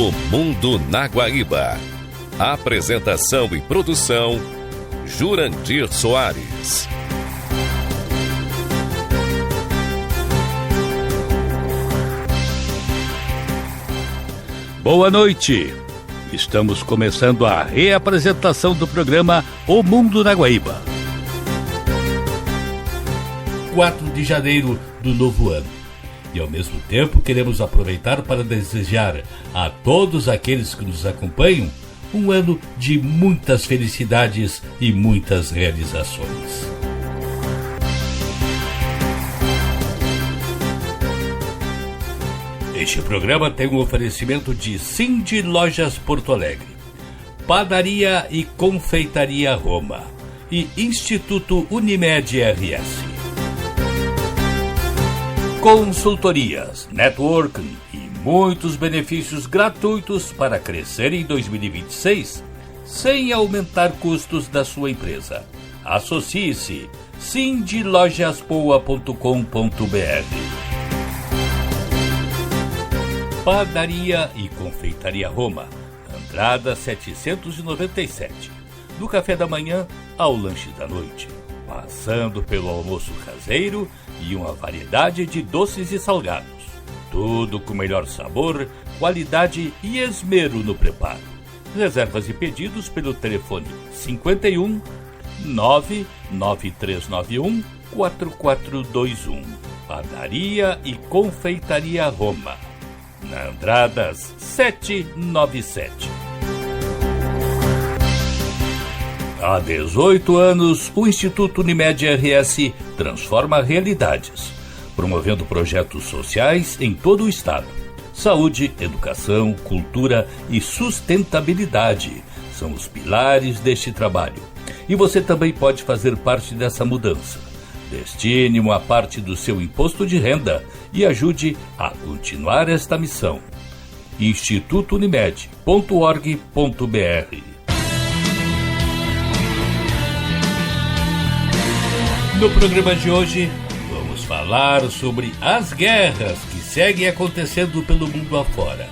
O Mundo na Guaíba. Apresentação e produção, Jurandir Soares. Boa noite. Estamos começando a reapresentação do programa O Mundo na Guaíba. 4 de janeiro do novo ano. E ao mesmo tempo queremos aproveitar para desejar a todos aqueles que nos acompanham um ano de muitas felicidades e muitas realizações. Este programa tem um oferecimento de Cindy Lojas Porto Alegre, Padaria e Confeitaria Roma e Instituto Unimed RS. Consultorias, networking e muitos benefícios gratuitos para crescer em 2026 sem aumentar custos da sua empresa. Associe-se cindylojaspoa.com.br. Padaria e Confeitaria Roma, Andrada 797, do café da manhã ao lanche da noite, passando pelo almoço caseiro e uma variedade de doces e salgados. Tudo com melhor sabor, qualidade e esmero no preparo. Reservas e pedidos pelo telefone 51 99391 4421. Padaria e Confeitaria Roma, na Andradas 797. Há 18 anos, o Instituto Unimed RS transforma realidades, promovendo projetos sociais em todo o estado. Saúde, educação, cultura e sustentabilidade são os pilares deste trabalho. E você também pode fazer parte dessa mudança. Destine uma parte do seu imposto de renda e ajude a continuar esta missão. institutounimed.org.br. No programa de hoje, vamos falar sobre as guerras que seguem acontecendo pelo mundo afora.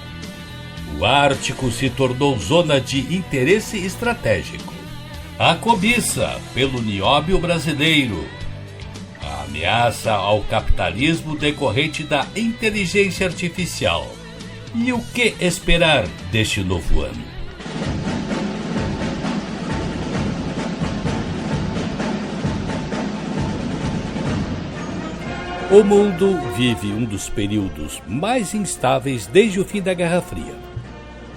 O Ártico se tornou zona de interesse estratégico. A cobiça pelo nióbio brasileiro. A ameaça ao capitalismo decorrente da inteligência artificial. E o que esperar deste novo ano? O mundo vive um dos períodos mais instáveis desde o fim da Guerra Fria.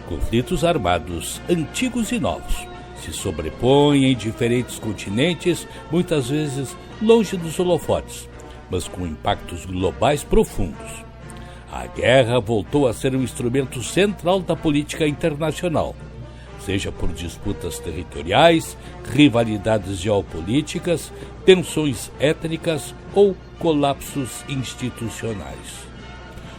Conflitos armados antigos e novos se sobrepõem em diferentes continentes, muitas vezes longe dos holofotes, mas com impactos globais profundos. A guerra voltou a ser um instrumento central da política internacional, seja por disputas territoriais, rivalidades geopolíticas, tensões étnicas ou colapsos institucionais.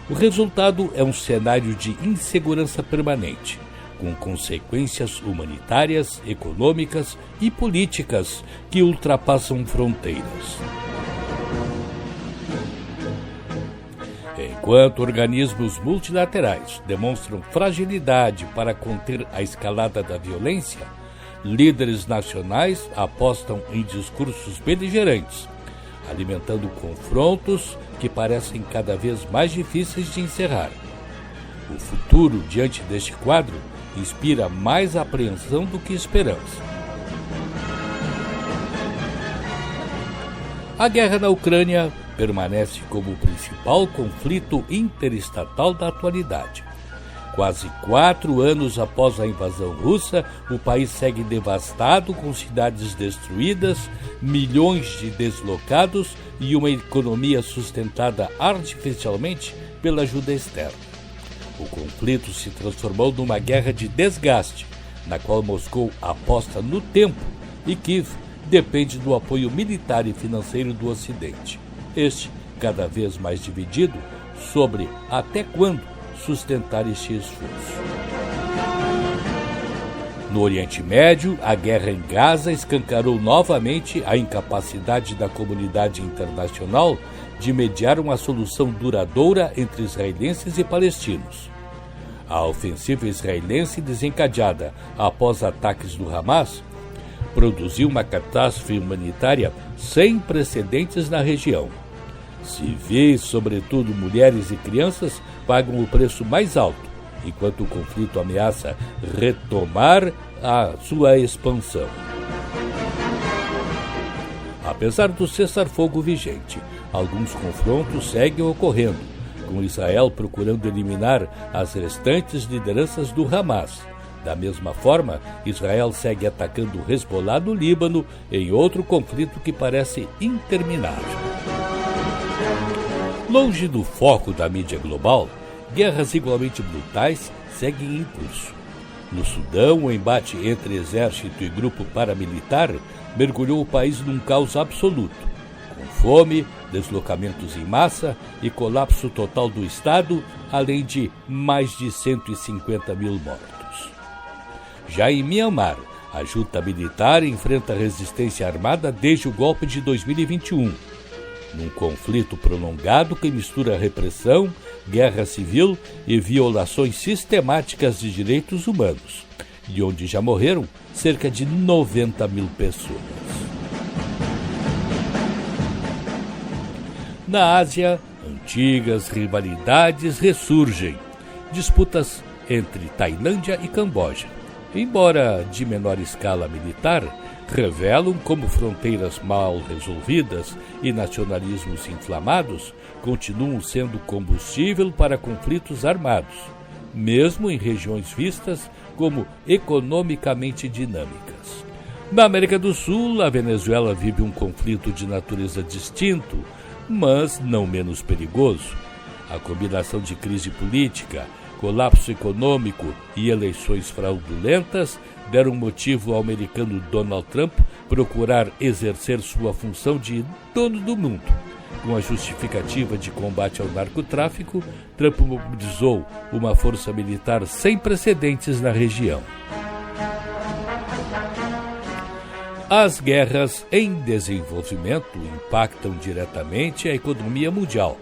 O resultado é um cenário de insegurança permanente, com consequências humanitárias, econômicas e políticas que ultrapassam fronteiras. Enquanto organismos multilaterais demonstram fragilidade para conter a escalada da violência, líderes nacionais apostam em discursos beligerantes, alimentando confrontos que parecem cada vez mais difíceis de encerrar. O futuro, diante deste quadro, inspira mais apreensão do que esperança. A guerra na Ucrânia permanece como o principal conflito interestatal da atualidade. Quase 4 anos após a invasão russa, o país segue devastado, com cidades destruídas, milhões de deslocados e uma economia sustentada artificialmente pela ajuda externa. O conflito se transformou numa guerra de desgaste, na qual Moscou aposta no tempo e Kiev depende do apoio militar e financeiro do Ocidente. Este, cada vez mais dividido, sobre até quando sustentar este esforço. No Oriente Médio, a guerra em Gaza escancarou novamente a incapacidade da comunidade internacional de mediar uma solução duradoura entre israelenses e palestinos. A ofensiva israelense desencadeada após ataques do Hamas produziu uma catástrofe humanitária sem precedentes na região. Civis, sobretudo mulheres e crianças, pagam o preço mais alto, enquanto o conflito ameaça retomar a sua expansão. Apesar do cessar-fogo vigente, alguns confrontos seguem ocorrendo, com Israel procurando eliminar as restantes lideranças do Hamas. Da mesma forma, Israel segue atacando o Hezbollah no Líbano, em outro conflito que parece interminável. Longe do foco da mídia global, guerras igualmente brutais seguem em curso. No Sudão, o embate entre exército e grupo paramilitar mergulhou o país num caos absoluto, com fome, deslocamentos em massa e colapso total do Estado, além de mais de 150 mil mortos. Já em Myanmar, a junta militar enfrenta resistência armada desde o golpe de 2021, num conflito prolongado que mistura repressão, guerra civil e violações sistemáticas de direitos humanos, e onde já morreram cerca de 90 mil pessoas. Na Ásia, antigas rivalidades ressurgem. Disputas entre Tailândia e Camboja, embora de menor escala militar, revelam como fronteiras mal resolvidas e nacionalismos inflamados continuam sendo combustível para conflitos armados, mesmo em regiões vistas como economicamente dinâmicas. Na América do Sul, a Venezuela vive um conflito de natureza distinto, mas não menos perigoso. A combinação de crise política, colapso econômico e eleições fraudulentas deram motivo ao americano Donald Trump procurar exercer sua função de dono do mundo. Com a justificativa de combate ao narcotráfico, Trump mobilizou uma força militar sem precedentes na região. As guerras em desenvolvimento impactam diretamente a economia mundial,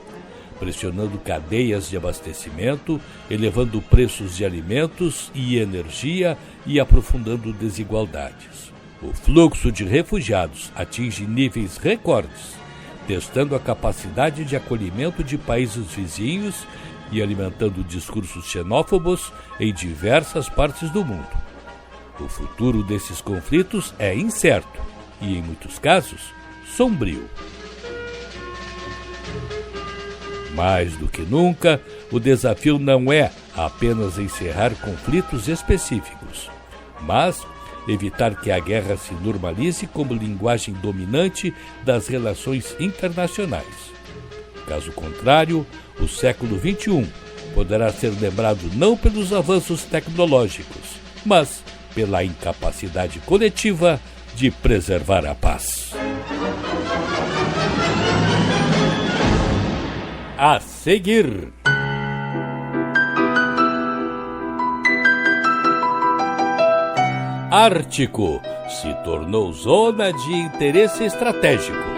pressionando cadeias de abastecimento, elevando preços de alimentos e energia e aprofundando desigualdades. O fluxo de refugiados atinge níveis recordes, testando a capacidade de acolhimento de países vizinhos e alimentando discursos xenófobos em diversas partes do mundo. O futuro desses conflitos é incerto e, em muitos casos, sombrio. Mais do que nunca, o desafio não é apenas encerrar conflitos específicos, mas evitar que a guerra se normalize como linguagem dominante das relações internacionais. Caso contrário, o século XXI poderá ser lembrado não pelos avanços tecnológicos, mas pela incapacidade coletiva de preservar a paz. A seguir, Ártico se tornou zona de interesse estratégico.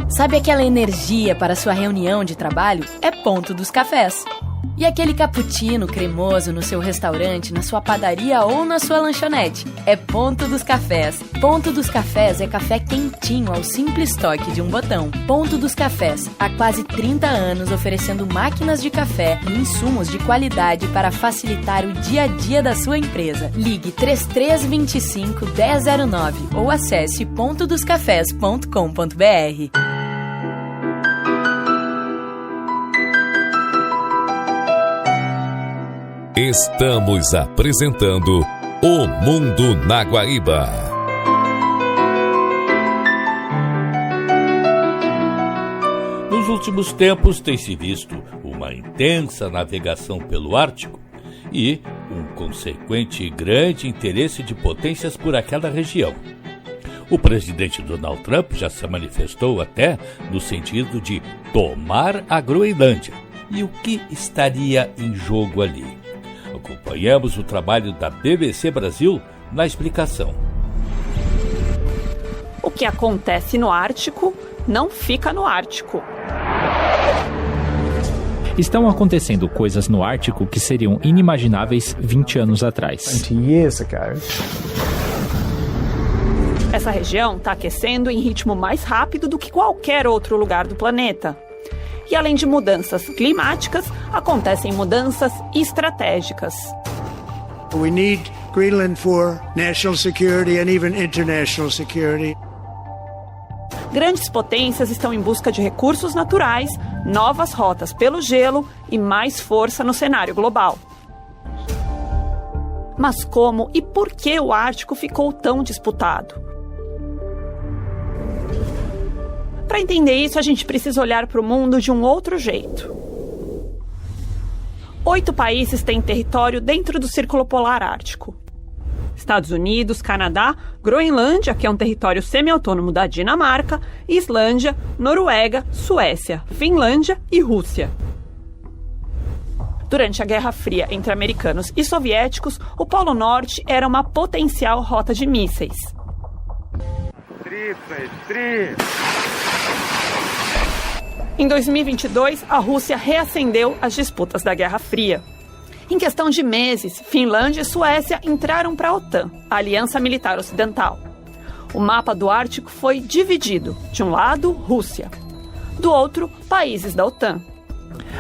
Sabe aquela energia para sua reunião de trabalho? É Ponto dos Cafés. E aquele cappuccino cremoso no seu restaurante, na sua padaria ou na sua lanchonete? É Ponto dos Cafés. Ponto dos Cafés é café quentinho ao simples toque de um botão. Ponto dos Cafés, há quase 30 anos oferecendo máquinas de café e insumos de qualidade para facilitar o dia a dia da sua empresa. Ligue 3325-1009 ou acesse pontodoscafés.com.br. Estamos apresentando O Mundo na Guaíba. Nos últimos tempos tem-se visto uma intensa navegação pelo Ártico e um consequente grande interesse de potências por aquela região. O presidente Donald Trump já se manifestou até no sentido de tomar a Groenlândia. E o que estaria em jogo ali? Acompanhamos o trabalho da BBC Brasil na explicação. O que acontece no Ártico não fica no Ártico. Estão acontecendo coisas no Ártico que seriam inimagináveis 20 anos atrás. 20 years ago. Essa região está aquecendo em ritmo mais rápido do que qualquer outro lugar do planeta. E além de mudanças climáticas, acontecem mudanças estratégicas. We need Greenland for national security and even international security. Grandes potências estão em busca de recursos naturais, novas rotas pelo gelo e mais força no cenário global. Mas como e por que o Ártico ficou tão disputado? Para entender isso, a gente precisa olhar para o mundo de um outro jeito. 8 países têm território dentro do Círculo Polar Ártico. Estados Unidos, Canadá, Groenlândia, que é um território semi-autônomo da Dinamarca, Islândia, Noruega, Suécia, Finlândia e Rússia. Durante a Guerra Fria entre americanos e soviéticos, o Polo Norte era uma potencial rota de mísseis. Em 2022, a Rússia reacendeu as disputas da Guerra Fria. Em questão de meses, Finlândia e Suécia entraram para a OTAN, a Aliança Militar Ocidental. O mapa do Ártico foi dividido. De um lado, Rússia. Do outro, países da OTAN.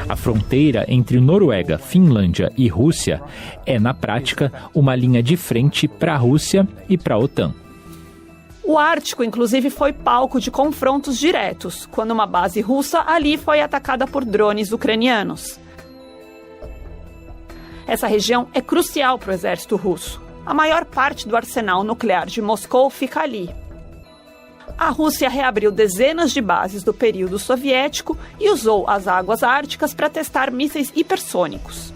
A fronteira entre Noruega, Finlândia e Rússia é, na prática, uma linha de frente para a Rússia e para a OTAN. O Ártico, inclusive, foi palco de confrontos diretos, quando uma base russa ali foi atacada por drones ucranianos. Essa região é crucial para o exército russo. A maior parte do arsenal nuclear de Moscou fica ali. A Rússia reabriu dezenas de bases do período soviético e usou as águas árticas para testar mísseis hipersônicos.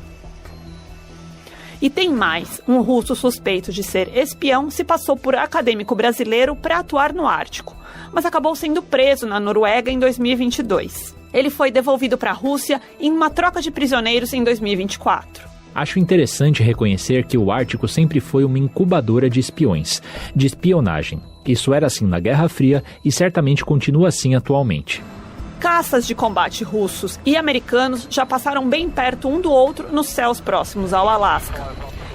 E tem mais, um russo suspeito de ser espião se passou por acadêmico brasileiro para atuar no Ártico, mas acabou sendo preso na Noruega em 2022. Ele foi devolvido para a Rússia em uma troca de prisioneiros em 2024. Acho interessante reconhecer que o Ártico sempre foi uma incubadora de espiões, de espionagem. Isso era assim na Guerra Fria e certamente continua assim atualmente. Caças de combate russos e americanos já passaram bem perto um do outro nos céus próximos ao Alasca.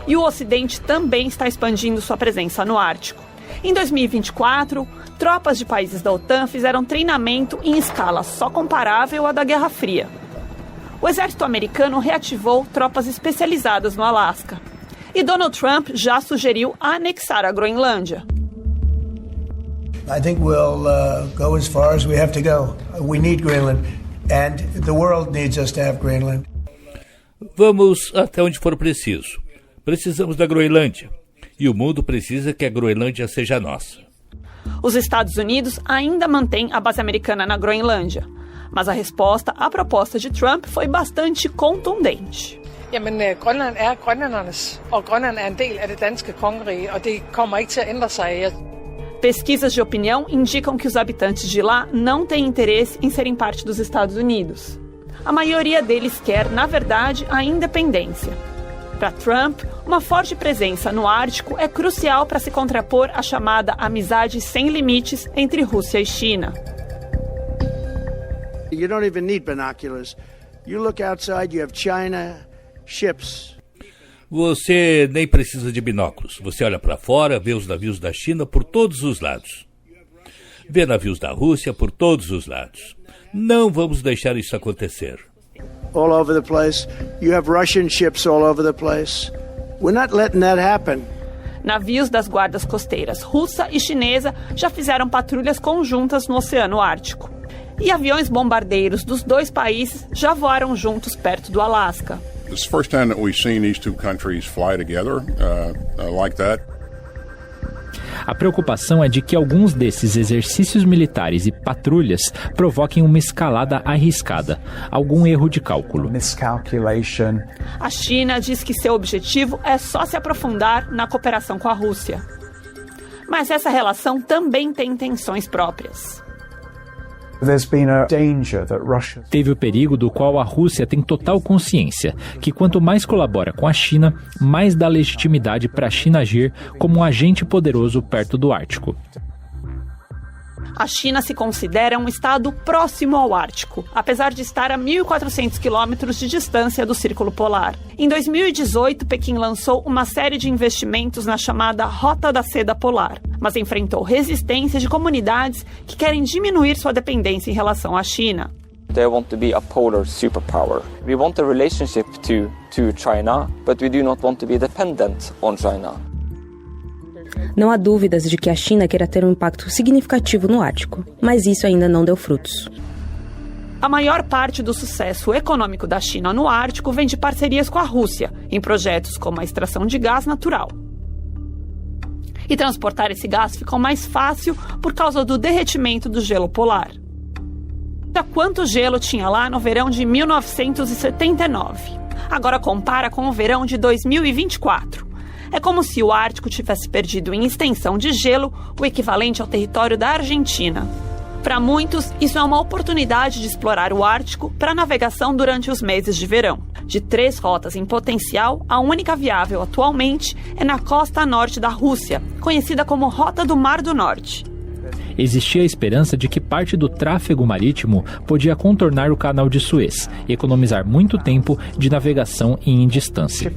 E o Ocidente também está expandindo sua presença no Ártico. Em 2024, tropas de países da OTAN fizeram treinamento em escala só comparável à da Guerra Fria. O exército americano reativou tropas especializadas no Alasca. E Donald Trump já sugeriu anexar a Groenlândia. I think we'll go as far as we have to go. We need Greenland, and the world needs us to have Greenland. Vamos até onde for preciso. Precisamos da Groenlândia. E o mundo precisa que a Groenlândia seja nossa. Os Estados Unidos ainda mantêm a base americana na Groenlândia. Mas a resposta à proposta de Trump foi bastante contundente. Jamen, Grønland er grønlændernes, og Grønland er en del af det danske kongerige, og det kommer ikke til at ændre sig. Pesquisas de opinião indicam que os habitantes de lá não têm interesse em serem parte dos Estados Unidos. A maioria deles quer, na verdade, a independência. Para Trump, uma forte presença no Ártico é crucial para se contrapor à chamada amizade sem limites entre Rússia e China. you don't even need binoculars. You look outside, you have China, ships. Você nem precisa de binóculos. Você olha para fora, vê os navios da China por todos os lados. Vê navios da Rússia por todos os lados. Não vamos deixar isso acontecer. All over the place. You have Russian ships all over the place. We're not letting that happen. Navios das guardas costeiras russa e chinesa já fizeram patrulhas conjuntas no Oceano Ártico. E aviões bombardeiros dos dois países já voaram juntos perto do Alasca. It's the first time that we've seen these two countries fly together like that. A preocupação é de que alguns desses exercícios militares e patrulhas provoquem uma escalada arriscada, algum erro de cálculo. A China diz que seu objetivo é só se aprofundar na cooperação com a Rússia. Mas essa relação também tem tensões próprias. Teve o perigo do qual a Rússia tem total consciência, que quanto mais colabora com a China, mais dá legitimidade para a China agir como um agente poderoso perto do Ártico. A China se considera um estado próximo ao Ártico, apesar de estar a 1.400 quilômetros de distância do Círculo Polar. Em 2018, Pequim lançou uma série de investimentos na chamada Rota da Seda Polar, mas enfrentou resistência de comunidades que querem diminuir sua dependência em relação à China. They want to be a polar superpower. We want a relationship to China, but we do not want to be dependent on China. Não há dúvidas de que a China queira ter um impacto significativo no Ártico, mas isso ainda não deu frutos. A maior parte do sucesso econômico da China no Ártico vem de parcerias com a Rússia, em projetos como a extração de gás natural. E transportar esse gás ficou mais fácil por causa do derretimento do gelo polar. Quanto gelo tinha lá no verão de 1979? Agora compara com o verão de 2024. É como se o Ártico tivesse perdido em extensão de gelo o equivalente ao território da Argentina. Para muitos, isso é uma oportunidade de explorar o Ártico para navegação durante os meses de verão. De 3 rotas em potencial, a única viável atualmente é na costa norte da Rússia, conhecida como Rota do Mar do Norte. Existia a esperança de que parte do tráfego marítimo podia contornar o Canal de Suez e economizar muito tempo de navegação em distância.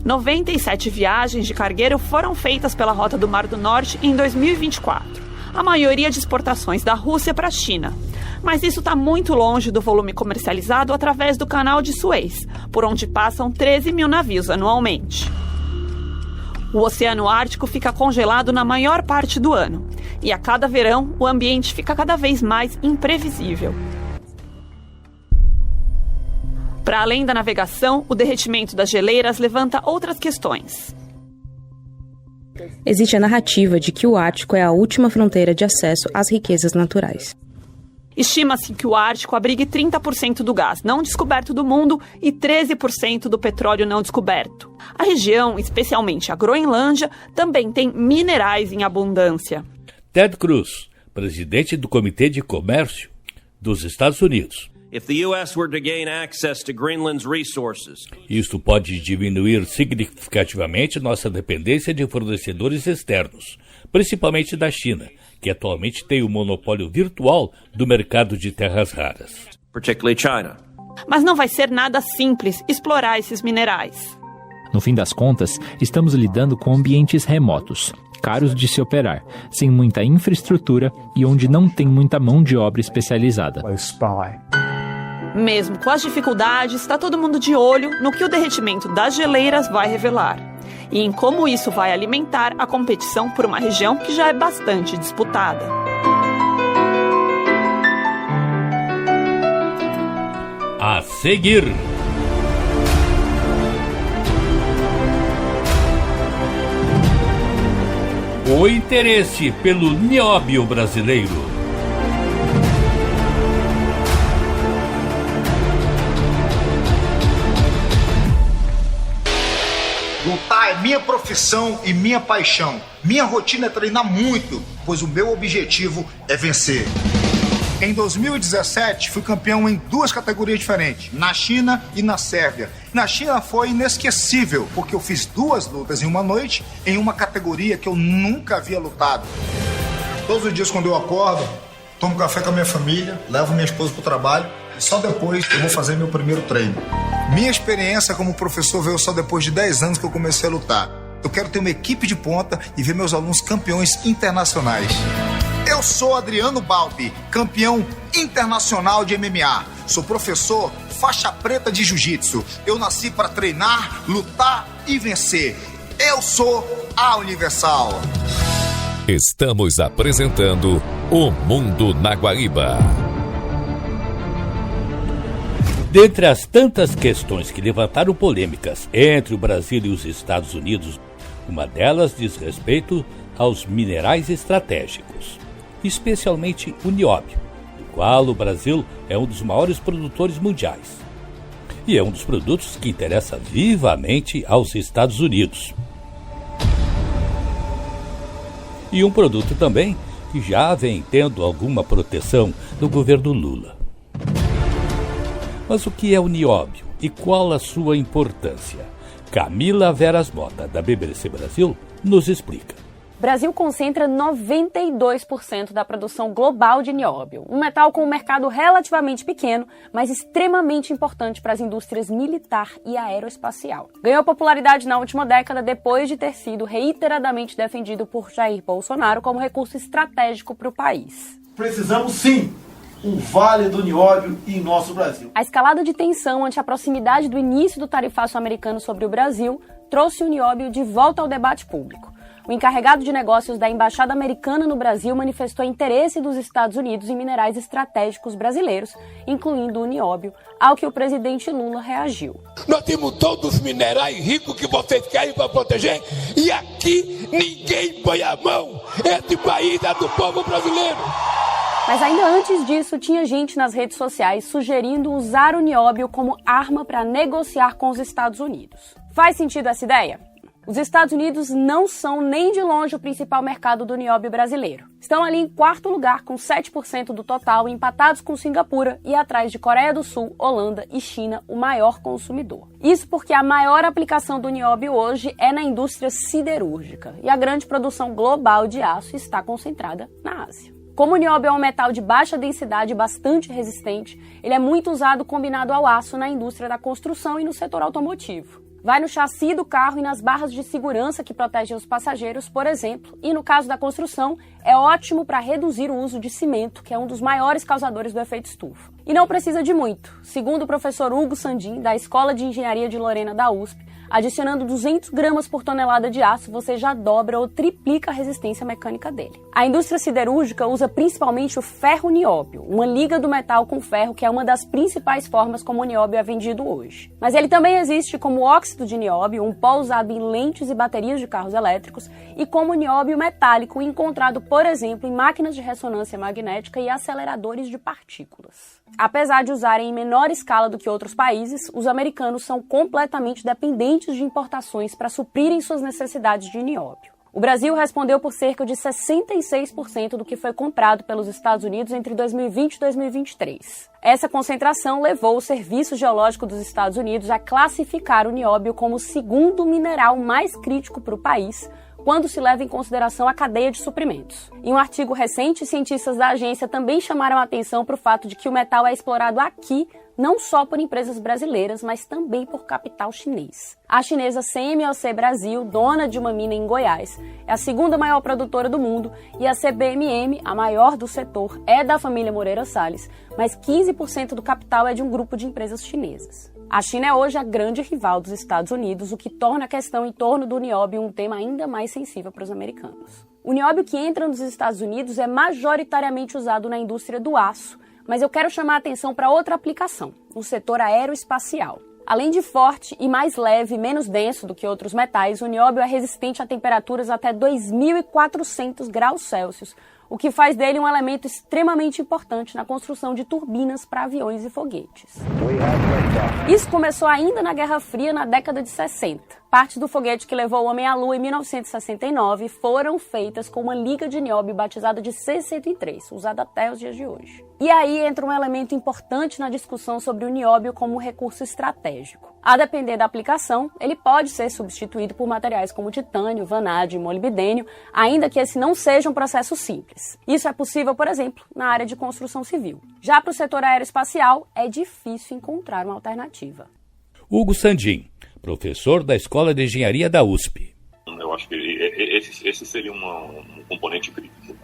97 viagens de cargueiro foram feitas pela Rota do Mar do Norte em 2024, a maioria de exportações da Rússia para a China. Mas isso está muito longe do volume comercializado através do Canal de Suez, por onde passam 13 mil navios anualmente. O Oceano Ártico fica congelado na maior parte do ano, e a cada verão o ambiente fica cada vez mais imprevisível. Para além da navegação, o derretimento das geleiras levanta outras questões. Existe a narrativa de que o Ártico é a última fronteira de acesso às riquezas naturais. Estima-se que o Ártico abrigue 30% do gás não descoberto do mundo e 13% do petróleo não descoberto. A região, especialmente a Groenlândia, também tem minerais em abundância. Ted Cruz, presidente do Comitê de Comércio dos Estados Unidos. If the US were to gain access to Greenland's resources, isto pode diminuir significativamente nossa dependência de fornecedores externos, principalmente da China, que atualmente tem o monopólio virtual do mercado de terras raras. Particularly China. Mas não vai ser nada simples explorar esses minerais. No fim das contas, estamos lidando com ambientes remotos, caros de se operar, sem muita infraestrutura e onde não tem muita mão de obra especializada. Mesmo com as dificuldades, está todo mundo de olho no que o derretimento das geleiras vai revelar e em como isso vai alimentar a competição por uma região que já é bastante disputada. A seguir, o interesse pelo nióbio brasileiro. Lutar é minha profissão e minha paixão. Minha rotina é treinar muito, pois o meu objetivo é vencer. Em 2017, fui campeão em 2 categorias diferentes, na China e na Sérvia. Na China foi inesquecível, porque eu fiz 2 lutas em uma noite, em uma categoria que eu nunca havia lutado. Todos os dias quando eu acordo, tomo café com a minha família, levo minha esposa para o trabalho e só depois eu vou fazer meu primeiro treino. Minha experiência como professor veio só depois de 10 anos que eu comecei a lutar. Eu quero ter uma equipe de ponta e ver meus alunos campeões internacionais. Eu sou Adriano Balbi, campeão internacional de MMA. Sou professor faixa preta de jiu-jitsu. Eu nasci para treinar, lutar e vencer. Eu sou a Universal. Estamos apresentando O Mundo na Guaíba. Dentre as tantas questões que levantaram polêmicas entre o Brasil e os Estados Unidos, uma delas diz respeito aos minerais estratégicos, especialmente o nióbio, do qual o Brasil é um dos maiores produtores mundiais. E é um dos produtos que interessa vivamente aos Estados Unidos. E um produto também que já vem tendo alguma proteção do governo Lula. Mas o que é o nióbio e qual a sua importância? Camila Veras Mota, da BBC Brasil, nos explica. O Brasil concentra 92% da produção global de nióbio, um metal com um mercado relativamente pequeno, mas extremamente importante para as indústrias militar e aeroespacial. Ganhou popularidade na última década depois de ter sido reiteradamente defendido por Jair Bolsonaro como recurso estratégico para o país. Precisamos sim um vale do nióbio em nosso Brasil. A escalada de tensão ante a proximidade do início do tarifaço americano sobre o Brasil trouxe o nióbio de volta ao debate público. O encarregado de negócios da Embaixada Americana no Brasil manifestou interesse dos Estados Unidos em minerais estratégicos brasileiros, incluindo o nióbio, ao que o presidente Lula reagiu. Nós temos todos os minerais ricos que vocês querem para proteger e aqui ninguém põe a mão. Esse país é do povo brasileiro. Mas ainda antes disso, tinha gente nas redes sociais sugerindo usar o nióbio como arma para negociar com os Estados Unidos. Faz sentido essa ideia? Os Estados Unidos não são nem de longe o principal mercado do nióbio brasileiro. Estão ali em quarto lugar, com 7% do total, empatados com Singapura e atrás de Coreia do Sul, Holanda e China, o maior consumidor. Isso porque a maior aplicação do nióbio hoje é na indústria siderúrgica e a grande produção global de aço está concentrada na Ásia. Como o nióbio é um metal de baixa densidade e bastante resistente, ele é muito usado combinado ao aço na indústria da construção e no setor automotivo. Vai no chassi do carro e nas barras de segurança que protegem os passageiros, por exemplo, e no caso da construção, é ótimo para reduzir o uso de cimento, que é um dos maiores causadores do efeito estufa. E não precisa de muito. Segundo o professor Hugo Sandin, da Escola de Engenharia de Lorena da USP, adicionando 200 gramas por tonelada de aço, você já dobra ou triplica a resistência mecânica dele. A indústria siderúrgica usa principalmente o ferro-nióbio, uma liga do metal com ferro que é uma das principais formas como o nióbio é vendido hoje. Mas ele também existe como óxido de nióbio, um pó usado em lentes e baterias de carros elétricos, e como nióbio metálico encontrado, por exemplo, em máquinas de ressonância magnética e aceleradores de partículas. Apesar de usarem em menor escala do que outros países, os americanos são completamente dependentes de importações para suprirem suas necessidades de nióbio. O Brasil respondeu por cerca de 66% do que foi comprado pelos Estados Unidos entre 2020 e 2023. Essa concentração levou o Serviço Geológico dos Estados Unidos a classificar o nióbio como o segundo mineral mais crítico para o país, quando se leva em consideração a cadeia de suprimentos. Em um artigo recente, cientistas da agência também chamaram a atenção para o fato de que o metal é explorado aqui não só por empresas brasileiras, mas também por capital chinês. A chinesa CMOC Brasil, dona de uma mina em Goiás, é a segunda maior produtora do mundo e a CBMM, a maior do setor, é da família Moreira Salles, mas 15% do capital é de um grupo de empresas chinesas. A China é hoje a grande rival dos Estados Unidos, o que torna a questão em torno do nióbio um tema ainda mais sensível para os americanos. O nióbio que entra nos Estados Unidos é majoritariamente usado na indústria do aço, mas eu quero chamar a atenção para outra aplicação, no setor aeroespacial. Além de forte e mais leve e menos denso do que outros metais, o nióbio é resistente a temperaturas até 2.400 graus Celsius, o que faz dele um elemento extremamente importante na construção de turbinas para aviões e foguetes. Isso começou ainda na Guerra Fria, na década de 60. Partes do foguete que levou o homem à Lua em 1969 foram feitas com uma liga de nióbio batizada de C-103, usada até os dias de hoje. E aí entra um elemento importante na discussão sobre o nióbio como recurso estratégico. A depender da aplicação, ele pode ser substituído por materiais como titânio, vanádio e molibdênio, ainda que esse não seja um processo simples. Isso é possível, por exemplo, na área de construção civil. Já para o setor aeroespacial, é difícil encontrar uma alternativa. Hugo Sandin, professor da Escola de Engenharia da USP. Eu acho que esse seria um componente crítico,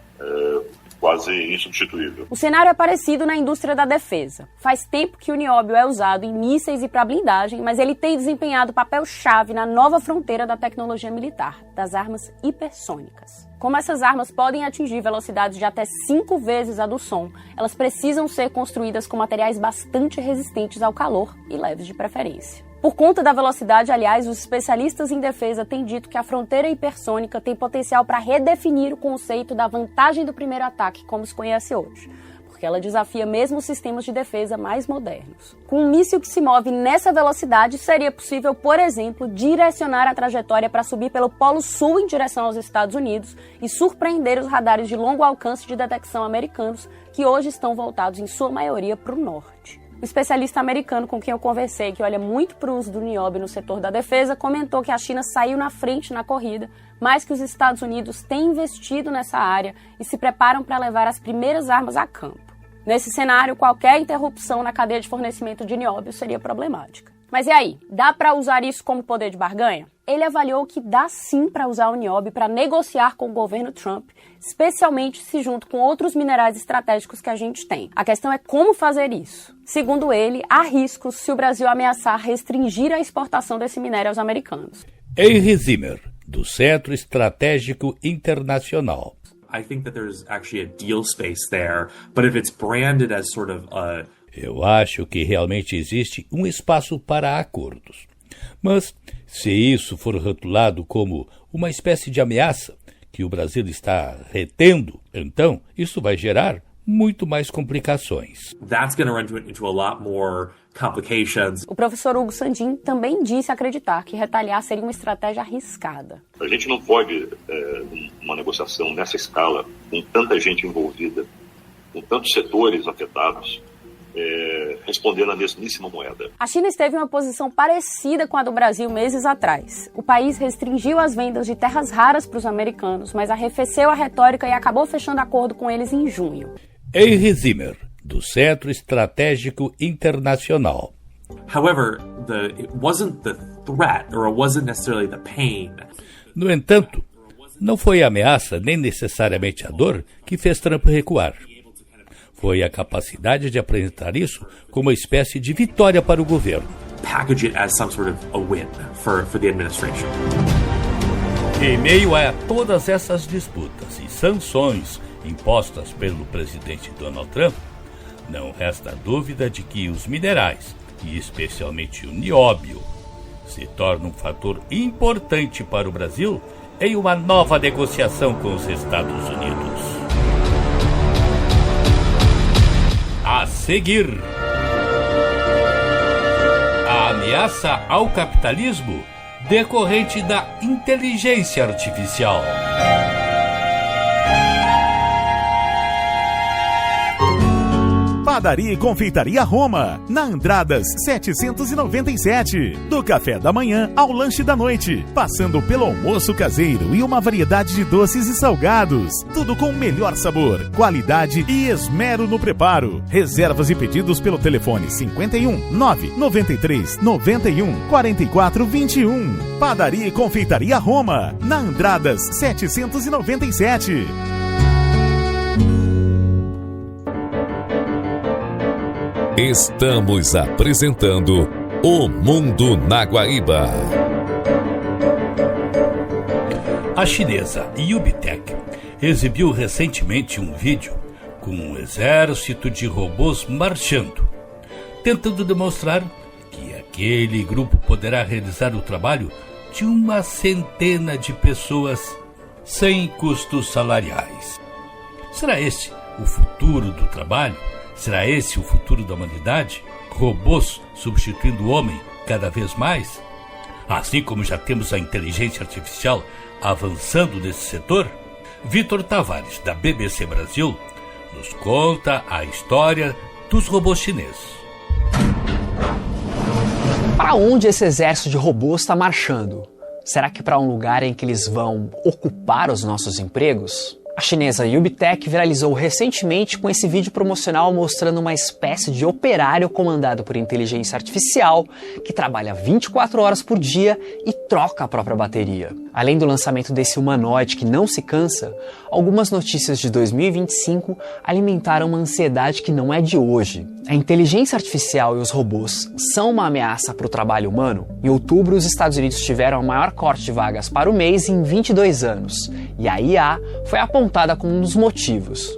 quase insubstituível. O cenário é parecido na indústria da defesa. Faz tempo que o nióbio é usado em mísseis e para blindagem, mas ele tem desempenhado papel-chave na nova fronteira da tecnologia militar, das armas hipersônicas. Como essas armas podem atingir velocidades de até 5 vezes a do som, elas precisam ser construídas com materiais bastante resistentes ao calor e leves de preferência. Por conta da velocidade, aliás, os especialistas em defesa têm dito que a fronteira hipersônica tem potencial para redefinir o conceito da vantagem do primeiro ataque, como se conhece hoje, porque ela desafia mesmo os sistemas de defesa mais modernos. Com um míssil que se move nessa velocidade, seria possível, por exemplo, direcionar a trajetória para subir pelo Polo Sul em direção aos Estados Unidos e surpreender os radares de longo alcance de detecção americanos, que hoje estão voltados em sua maioria para o norte. O especialista americano com quem eu conversei, que olha muito para o uso do nióbio no setor da defesa, comentou que a China saiu na frente na corrida, mas que os Estados Unidos têm investido nessa área e se preparam para levar as primeiras armas a campo. Nesse cenário, qualquer interrupção na cadeia de fornecimento de nióbio seria problemática. Mas e aí, dá para usar isso como poder de barganha? Ele avaliou que dá sim para usar o nióbio para negociar com o governo Trump, especialmente se junto com outros minerais estratégicos que a gente tem. A questão é como fazer isso. Segundo ele, há riscos se o Brasil ameaçar restringir a exportação desse minério aos americanos. Henry Zimmer, do Centro Estratégico Internacional. I think that there's actually a deal space there, but if it's branded as sort of a... Eu acho que realmente existe um espaço para acordos. Mas, se isso for rotulado como uma espécie de ameaça que o Brasil está retendo, então isso vai gerar muito mais complicações. That's going to run into a lot more complications. O professor Hugo Sandin também disse acreditar que retaliar seria uma estratégia arriscada. A gente não pode, uma negociação nessa escala, com tanta gente envolvida, com tantos setores afetados, responder na mesmíssima moeda. A China esteve em uma posição parecida com a do Brasil meses atrás. O país restringiu as vendas de terras raras para os americanos, mas arrefeceu a retórica e acabou fechando acordo com eles em junho. Henry Zimmer, do Centro Estratégico Internacional. However, it wasn't the threat, or it wasn't necessarily the pain. No entanto, não foi a ameaça nem necessariamente a dor que fez Trump recuar. Foi a capacidade de apresentar isso como uma espécie de vitória para o governo. Package it as some sort of a win for the administration. Em meio a todas essas disputas e sanções impostas pelo presidente Donald Trump, não resta dúvida de que os minerais, e especialmente o nióbio, se tornam um fator importante para o Brasil em uma nova negociação com os Estados Unidos. A seguir, a ameaça ao capitalismo decorrente da inteligência artificial. Padaria e Confeitaria Roma, na Andradas 797. Do café da manhã ao lanche da noite, passando pelo almoço caseiro e uma variedade de doces e salgados. Tudo com o melhor sabor, qualidade e esmero no preparo. Reservas e pedidos pelo telefone 51 993 91 44 21. Padaria e Confeitaria Roma, na Andradas 797. Estamos apresentando O Mundo na Guaíba. A chinesa Yubitech exibiu recentemente um vídeo com um exército de robôs marchando, tentando demonstrar que aquele grupo poderá realizar o trabalho de uma centena de pessoas sem custos salariais. Será esse o futuro do trabalho? Será esse o futuro da humanidade? Robôs substituindo o homem cada vez mais? Assim como já temos a inteligência artificial avançando nesse setor, Vitor Tavares, da BBC Brasil, nos conta a história dos robôs chineses. Para onde esse exército de robôs está marchando? Será que para um lugar em que eles vão ocupar os nossos empregos? A chinesa Yubitech viralizou recentemente com esse vídeo promocional mostrando uma espécie de operário comandado por inteligência artificial que trabalha 24 horas por dia e troca a própria bateria. Além do lançamento desse humanoide que não se cansa, algumas notícias de 2025 alimentaram uma ansiedade que não é de hoje. A inteligência artificial e os robôs são uma ameaça para o trabalho humano? Em outubro, os Estados Unidos tiveram o maior corte de vagas para o mês em 22 anos, e a IA foi apontada como um dos motivos.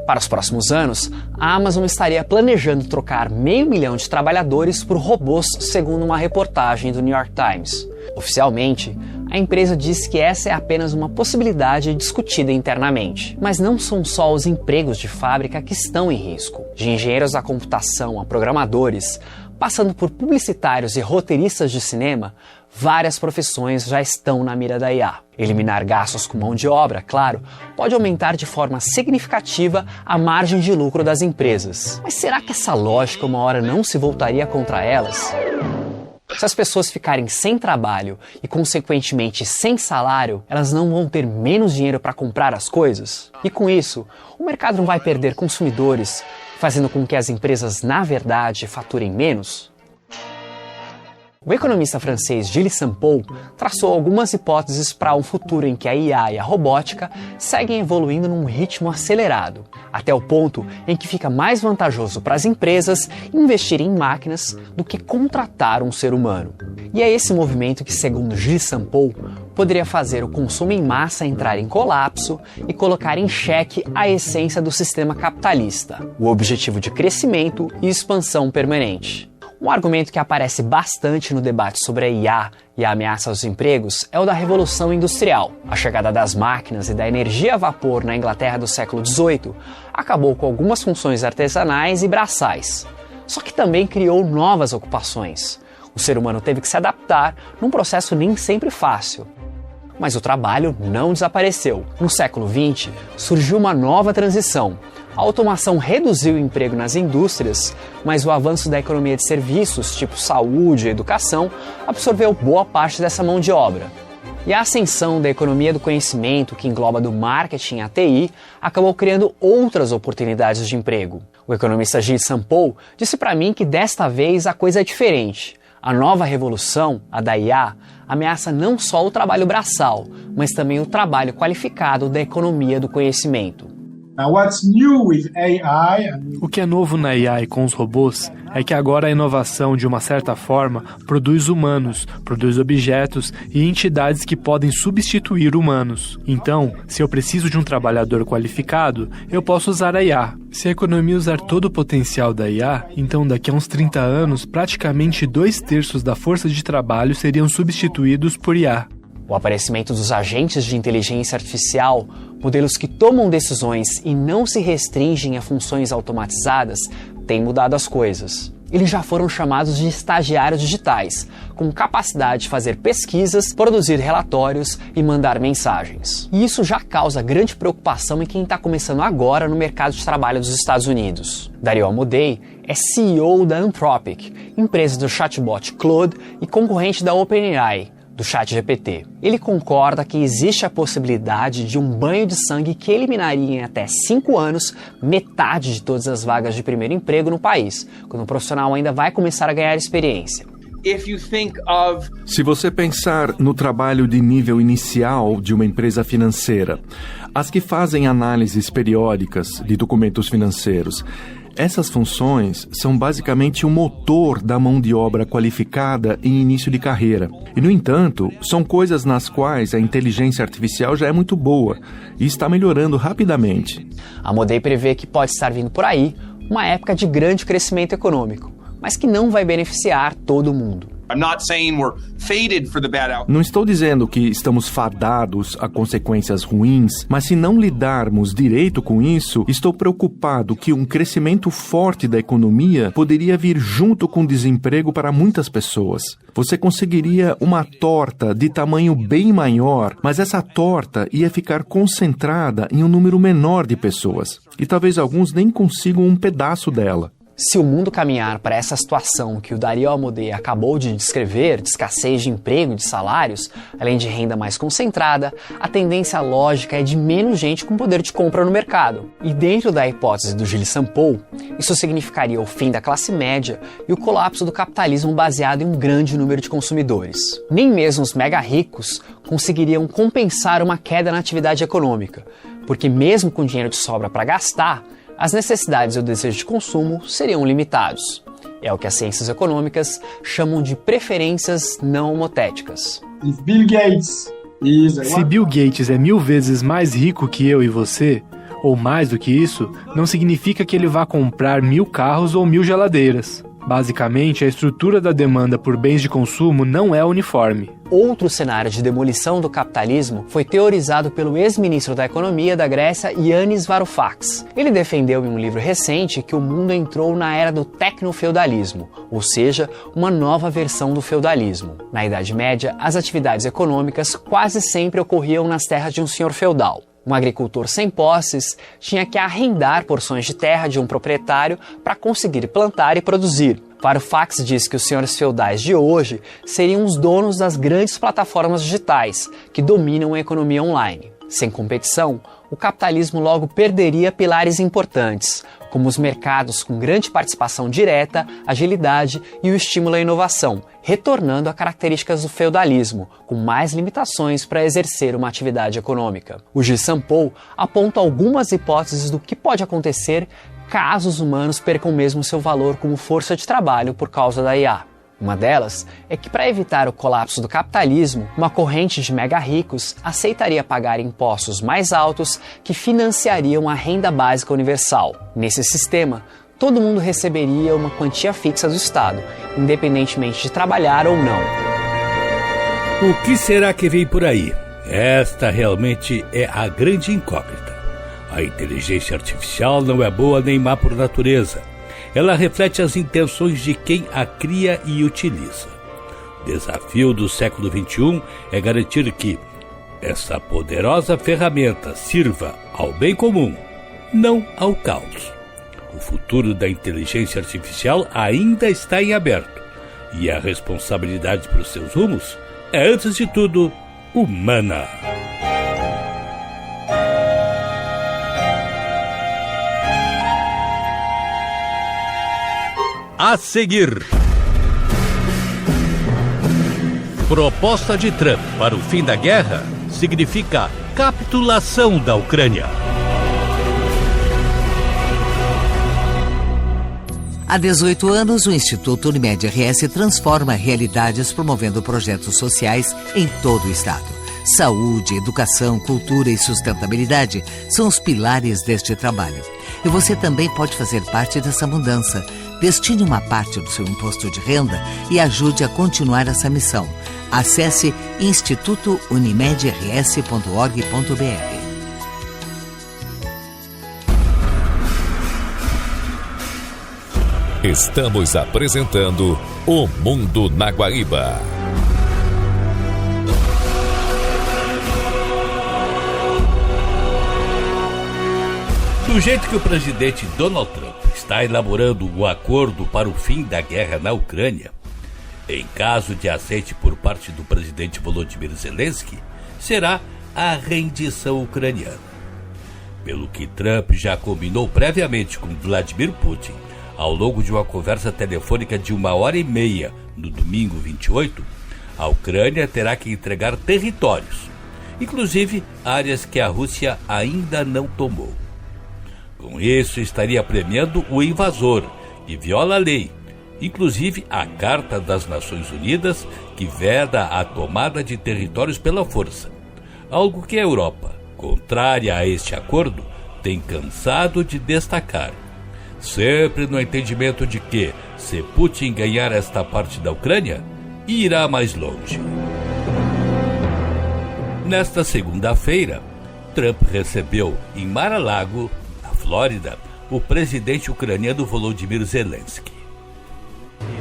Para os próximos anos, a Amazon estaria planejando trocar 500 mil de trabalhadores por robôs, segundo uma reportagem do New York Times. Oficialmente, a empresa diz que essa é apenas uma possibilidade discutida internamente. Mas não são só os empregos de fábrica que estão em risco. De engenheiros da computação a programadores, passando por publicitários e roteiristas de cinema, várias profissões já estão na mira da IA. Eliminar gastos com mão de obra, claro, pode aumentar de forma significativa a margem de lucro das empresas. Mas será que essa lógica uma hora não se voltaria contra elas? Se as pessoas ficarem sem trabalho e, consequentemente, sem salário, elas não vão ter menos dinheiro para comprar as coisas? E com isso, o mercado não vai perder consumidores, fazendo com que as empresas, na verdade, faturem menos? O economista francês Gilles Sampo traçou algumas hipóteses para um futuro em que a IA e a robótica seguem evoluindo num ritmo acelerado, até o ponto em que fica mais vantajoso para as empresas investirem em máquinas do que contratar um ser humano. E é esse movimento que, segundo Gilles Sampo, poderia fazer o consumo em massa entrar em colapso e colocar em xeque a essência do sistema capitalista, o objetivo de crescimento e expansão permanente. Um argumento que aparece bastante no debate sobre a IA e a ameaça aos empregos é o da Revolução Industrial. A chegada das máquinas e da energia a vapor na Inglaterra do século XVIII acabou com algumas funções artesanais e braçais. Só que também criou novas ocupações. O ser humano teve que se adaptar num processo nem sempre fácil. Mas o trabalho não desapareceu. No século XX, surgiu uma nova transição. A automação reduziu o emprego nas indústrias, mas o avanço da economia de serviços, tipo saúde e educação, absorveu boa parte dessa mão de obra. E a ascensão da economia do conhecimento, que engloba do marketing à TI, acabou criando outras oportunidades de emprego. O economista Gilles Sampo disse para mim que desta vez a coisa é diferente. A nova revolução, a da IA, ameaça não só o trabalho braçal, mas também o trabalho qualificado da economia do conhecimento. O que é novo na IA e com os robôs é que agora a inovação, de uma certa forma, produz humanos, produz objetos e entidades que podem substituir humanos. Então, se eu preciso de um trabalhador qualificado, eu posso usar a IA. Se a economia usar todo o potencial da IA, então daqui a uns 30 anos, praticamente 2/3 da força de trabalho seriam substituídos por IA. O aparecimento dos agentes de inteligência artificial, modelos que tomam decisões e não se restringem a funções automatizadas, tem mudado as coisas. Eles já foram chamados de estagiários digitais, com capacidade de fazer pesquisas, produzir relatórios e mandar mensagens. E isso já causa grande preocupação em quem está começando agora no mercado de trabalho dos Estados Unidos. Dario Amodei é CEO da Anthropic, empresa do chatbot Claude e concorrente da OpenAI, do ChatGPT. Ele concorda que existe a possibilidade de um banho de sangue que eliminaria em até 5 anos metade de todas as vagas de primeiro emprego no país, quando o profissional ainda vai começar a ganhar experiência. Se você pensar no trabalho de nível inicial de uma empresa financeira, as que fazem análises periódicas de documentos financeiros, essas funções são basicamente o motor da mão de obra qualificada em início de carreira. E, no entanto, são coisas nas quais a inteligência artificial já é muito boa e está melhorando rapidamente. Amodei prevê que pode estar vindo por aí uma época de grande crescimento econômico, mas que não vai beneficiar todo mundo. Não estou dizendo que estamos fadados a consequências ruins, mas se não lidarmos direito com isso, estou preocupado que um crescimento forte da economia poderia vir junto com desemprego para muitas pessoas. Você conseguiria uma torta de tamanho bem maior, mas essa torta ia ficar concentrada em um número menor de pessoas. E talvez alguns nem consigam um pedaço dela. Se o mundo caminhar para essa situação que o Dario Amodei acabou de descrever, de escassez de emprego e de salários, além de renda mais concentrada, a tendência lógica é de menos gente com poder de compra no mercado. E dentro da hipótese do Gilles Sampo, isso significaria o fim da classe média e o colapso do capitalismo baseado em um grande número de consumidores. Nem mesmo os mega ricos conseguiriam compensar uma queda na atividade econômica, porque mesmo com dinheiro de sobra para gastar, as necessidades e o desejo de consumo seriam limitados. É o que as ciências econômicas chamam de preferências não homotéticas. Se Bill Gates é 1000 vezes mais rico que eu e você, ou mais do que isso, não significa que ele vá comprar 1000 carros ou 1000 geladeiras. Basicamente, a estrutura da demanda por bens de consumo não é uniforme. Outro cenário de demolição do capitalismo foi teorizado pelo ex-ministro da Economia da Grécia, Yannis Varoufakis. Ele defendeu em um livro recente que o mundo entrou na era do tecnofeudalismo, ou seja, uma nova versão do feudalismo. Na Idade Média, as atividades econômicas quase sempre ocorriam nas terras de um senhor feudal. Um agricultor sem posses tinha que arrendar porções de terra de um proprietário para conseguir plantar e produzir. Varoufakis diz que os senhores feudais de hoje seriam os donos das grandes plataformas digitais que dominam a economia online. Sem competição, o capitalismo logo perderia pilares importantes, como os mercados com grande participação direta, agilidade e o estímulo à inovação, retornando a características do feudalismo, com mais limitações para exercer uma atividade econômica. O Gilles Sampo aponta algumas hipóteses do que pode acontecer caso os humanos percam mesmo seu valor como força de trabalho por causa da IA. Uma delas é que, para evitar o colapso do capitalismo, uma corrente de mega ricos aceitaria pagar impostos mais altos que financiariam a renda básica universal. Nesse sistema, todo mundo receberia uma quantia fixa do Estado, independentemente de trabalhar ou não. O que será que vem por aí? Esta realmente é a grande incógnita. A inteligência artificial não é boa nem má por natureza. Ela reflete as intenções de quem a cria e utiliza. O desafio do século XXI é garantir que essa poderosa ferramenta sirva ao bem comum, não ao caos. O futuro da inteligência artificial ainda está em aberto, e a responsabilidade por seus rumos é, antes de tudo, humana. A seguir, proposta de Trump para o fim da guerra significa capitulação da Ucrânia. Há 18 anos, o Instituto Unimed RS transforma realidades promovendo projetos sociais em todo o estado. Saúde, educação, cultura e sustentabilidade são os pilares deste trabalho. E você também pode fazer parte dessa mudança. Destine uma parte do seu imposto de renda e ajude a continuar essa missão. Acesse institutounimedrs.org.br. Estamos apresentando O Mundo na Guaíba. Do jeito que o presidente Donald Trump está elaborando o acordo para o fim da guerra na Ucrânia, em caso de aceite por parte do presidente Volodymyr Zelensky, será a rendição ucraniana. Pelo que Trump já combinou previamente com Vladimir Putin, ao longo de uma conversa telefônica de 1h30 no domingo 28, a Ucrânia terá que entregar territórios, inclusive áreas que a Rússia ainda não tomou. Com isso, estaria premiando o invasor, que viola a lei, inclusive a Carta das Nações Unidas, que veda a tomada de territórios pela força, algo que a Europa, contrária a este acordo, tem cansado de destacar, sempre no entendimento de que, se Putin ganhar esta parte da Ucrânia, e irá mais longe. Nesta segunda-feira, Trump recebeu em Mar-a-Lago, na Flórida, o presidente ucraniano Volodymyr Zelensky.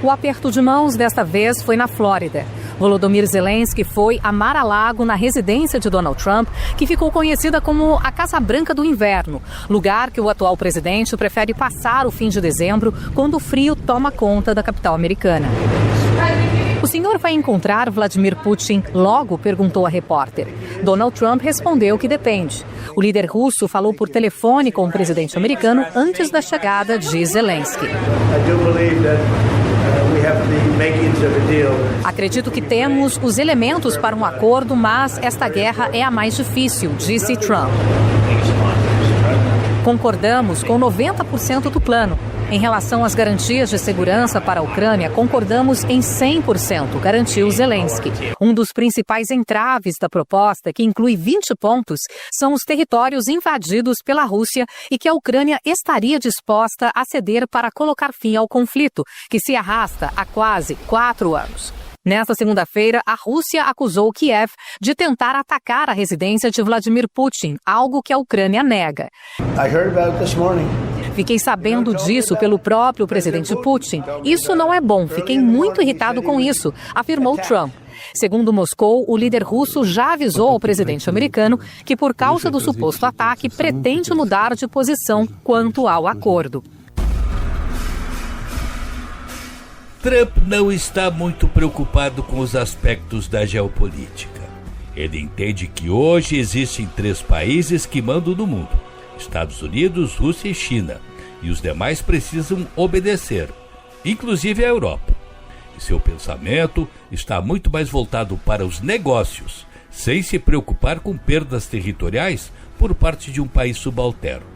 O aperto de mãos desta vez foi na Flórida. Volodymyr Zelensky foi a Mar-a-Lago, na residência de Donald Trump, que ficou conhecida como a Casa Branca do Inverno, lugar que o atual presidente prefere passar o fim de dezembro, quando o frio toma conta da capital americana. O senhor vai encontrar Vladimir Putin logo? Perguntou a repórter. Donald Trump respondeu que depende. O líder russo falou por telefone com o presidente americano antes da chegada de Zelensky. Acredito que temos os elementos para um acordo, mas esta guerra é a mais difícil, disse Trump. Concordamos com 90% do plano. Em relação às garantias de segurança para a Ucrânia, concordamos em 100%, garantiu Zelensky. Um dos principais entraves da proposta, que inclui 20 pontos, são os territórios invadidos pela Rússia e que a Ucrânia estaria disposta a ceder para colocar fim ao conflito, que se arrasta há quase 4 anos. Nesta segunda-feira, a Rússia acusou Kiev de tentar atacar a residência de Vladimir Putin, algo que a Ucrânia nega. Fiquei sabendo disso pelo próprio presidente Putin. Isso não é bom, fiquei muito irritado com isso, afirmou Trump. Segundo Moscou, o líder russo já avisou ao presidente americano que, por causa do suposto ataque, pretende mudar de posição quanto ao acordo. Trump não está muito preocupado com os aspectos da geopolítica. Ele entende que hoje existem 3 países que mandam no mundo: Estados Unidos, Rússia e China, e os demais precisam obedecer, inclusive a Europa. E seu pensamento está muito mais voltado para os negócios, sem se preocupar com perdas territoriais por parte de um país subalterno.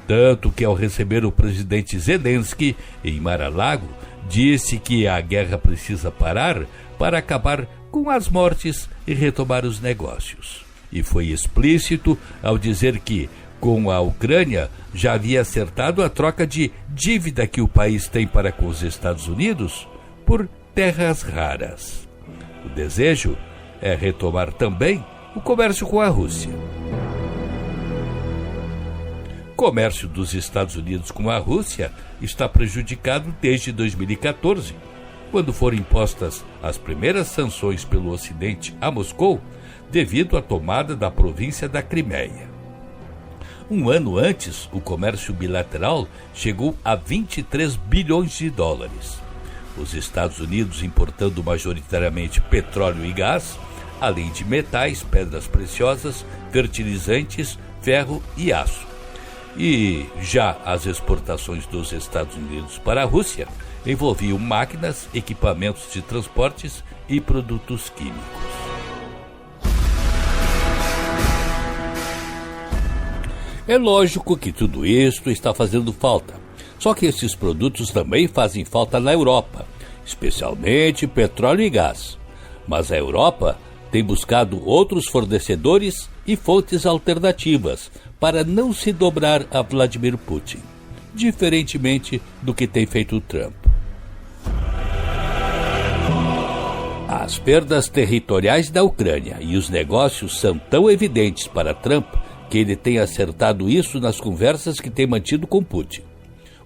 Tanto que, ao receber o presidente Zelensky em Mar-a-Lago, disse que a guerra precisa parar para acabar com as mortes e retomar os negócios. E foi explícito ao dizer que, com a Ucrânia, já havia acertado a troca de dívida que o país tem para com os Estados Unidos por terras raras. O desejo é retomar também o comércio com a Rússia. O comércio dos Estados Unidos com a Rússia está prejudicado desde 2014, quando foram impostas as primeiras sanções pelo Ocidente a Moscou devido à tomada da província da Crimeia. Um ano antes, o comércio bilateral chegou a 23 bilhões de dólares. Os Estados Unidos importando majoritariamente petróleo e gás, além de metais, pedras preciosas, fertilizantes, ferro e aço. E já as exportações dos Estados Unidos para a Rússia envolviam máquinas, equipamentos de transportes e produtos químicos. É lógico que tudo isso está fazendo falta, só que esses produtos também fazem falta na Europa, especialmente petróleo e gás. Mas a Europa tem buscado outros fornecedores e fontes alternativas para não se dobrar a Vladimir Putin, diferentemente do que tem feito Trump. As perdas territoriais da Ucrânia e os negócios são tão evidentes para Trump que ele tem acertado isso nas conversas que tem mantido com Putin,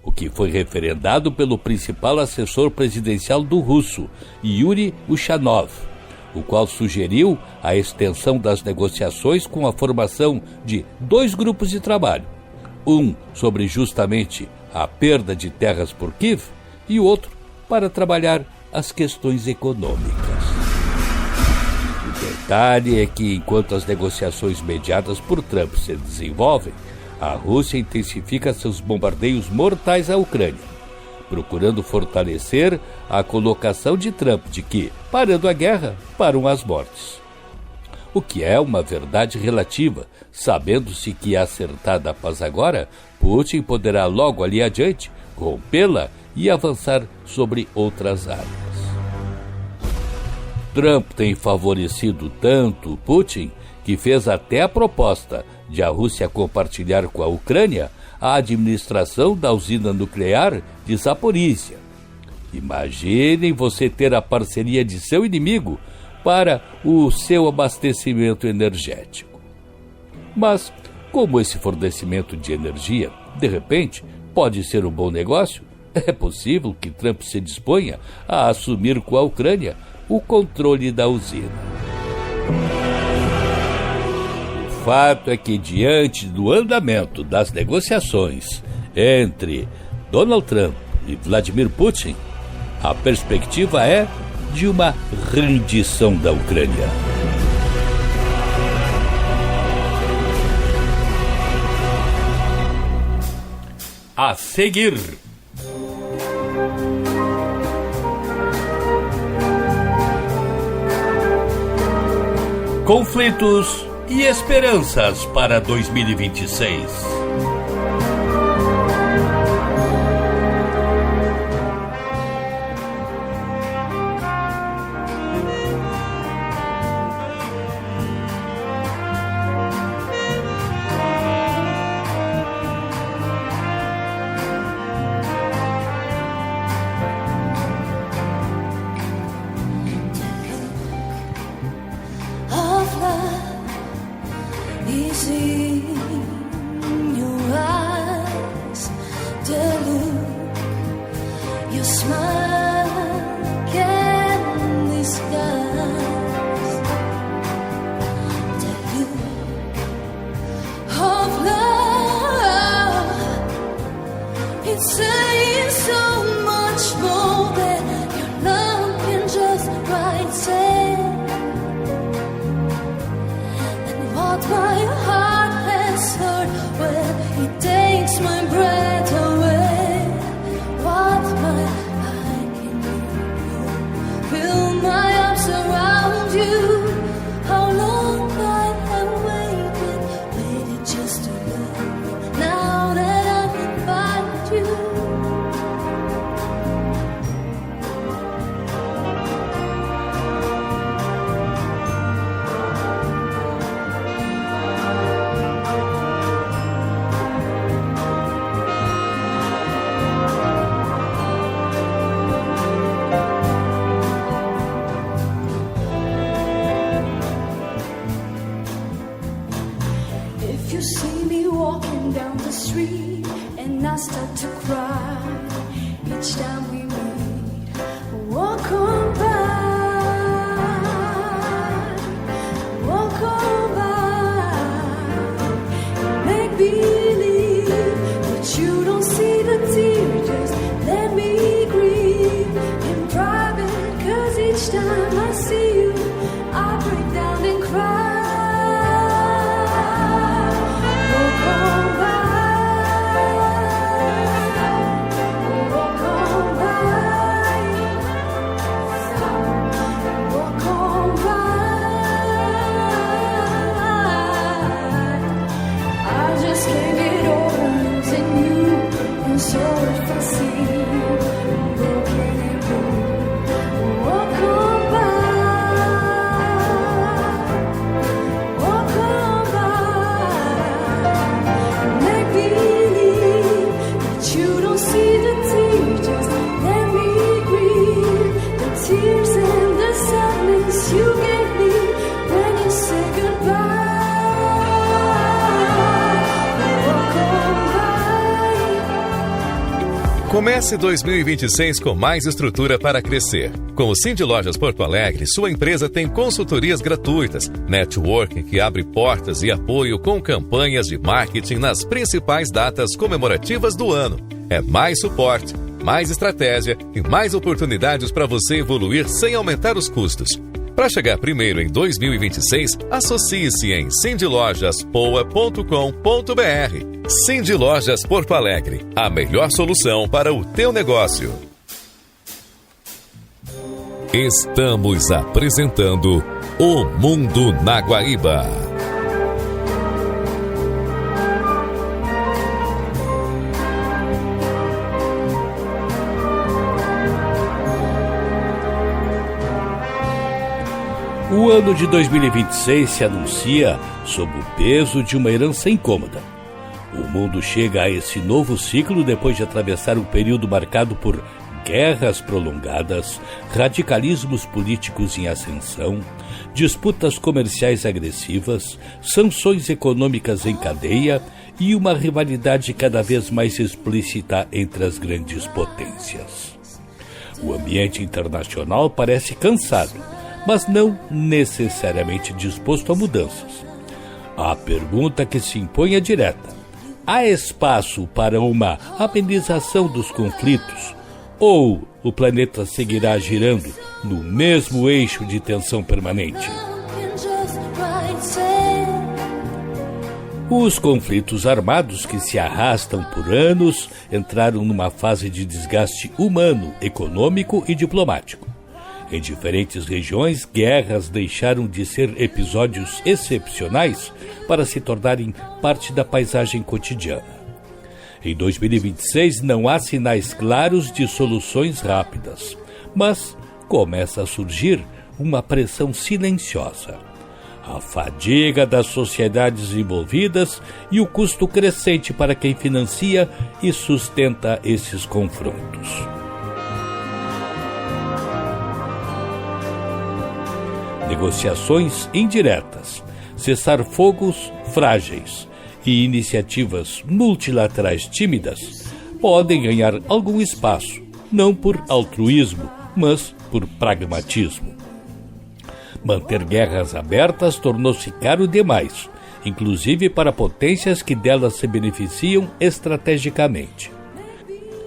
o que foi referendado pelo principal assessor presidencial do russo, Yuri Ushanov, o qual sugeriu a extensão das negociações com a formação de 2 grupos de trabalho, um sobre justamente a perda de terras por Kiev e outro para trabalhar as questões econômicas. O detalhe é que, enquanto as negociações mediadas por Trump se desenvolvem, a Rússia intensifica seus bombardeios mortais à Ucrânia, procurando fortalecer a colocação de Trump de que, parando a guerra, param as mortes. O que é uma verdade relativa, sabendo-se que, acertada a paz agora, Putin poderá logo ali adiante rompê-la e avançar sobre outras áreas. Trump tem favorecido tanto Putin que fez até a proposta de a Rússia compartilhar com a Ucrânia a administração da usina nuclear de Zaporizhia. Imaginem você ter a parceria de seu inimigo para o seu abastecimento energético. Mas, como esse fornecimento de energia, de repente, pode ser um bom negócio, é possível que Trump se disponha a assumir com a Ucrânia o controle da usina. O fato é que, diante do andamento das negociações entre Donald Trump e Vladimir Putin, a perspectiva é de uma rendição da Ucrânia. A seguir, conflitos e esperanças para 2026. Comece 2026 com mais estrutura para crescer. Com o Cindy Lojas Porto Alegre, sua empresa tem consultorias gratuitas, networking que abre portas e apoio com campanhas de marketing nas principais datas comemorativas do ano. É mais suporte, mais estratégia e mais oportunidades para você evoluir sem aumentar os custos. Para chegar primeiro em 2026, associe-se em cindylojaspoa.com.br. Cindy Lojas Porto Alegre, a melhor solução para o teu negócio. Estamos apresentando O Mundo na Guaíba. O ano de 2026 se anuncia sob o peso de uma herança incômoda. O mundo chega a esse novo ciclo depois de atravessar um período marcado por guerras prolongadas, radicalismos políticos em ascensão, disputas comerciais agressivas, sanções econômicas em cadeia e uma rivalidade cada vez mais explícita entre as grandes potências. O ambiente internacional parece cansado, mas não necessariamente disposto a mudanças. A pergunta que se impõe é direta: há espaço para uma amenização dos conflitos ou o planeta seguirá girando no mesmo eixo de tensão permanente? Os conflitos armados que se arrastam por anos entraram numa fase de desgaste humano, econômico e diplomático. Em diferentes regiões, guerras deixaram de ser episódios excepcionais para se tornarem parte da paisagem cotidiana. Em 2026 não há sinais claros de soluções rápidas, mas começa a surgir uma pressão silenciosa. A fadiga das sociedades envolvidas e o custo crescente para quem financia e sustenta esses confrontos. Negociações indiretas, cessar-fogos frágeis e iniciativas multilaterais tímidas podem ganhar algum espaço, não por altruísmo, mas por pragmatismo. Manter guerras abertas tornou-se caro demais, inclusive para potências que delas se beneficiam estrategicamente.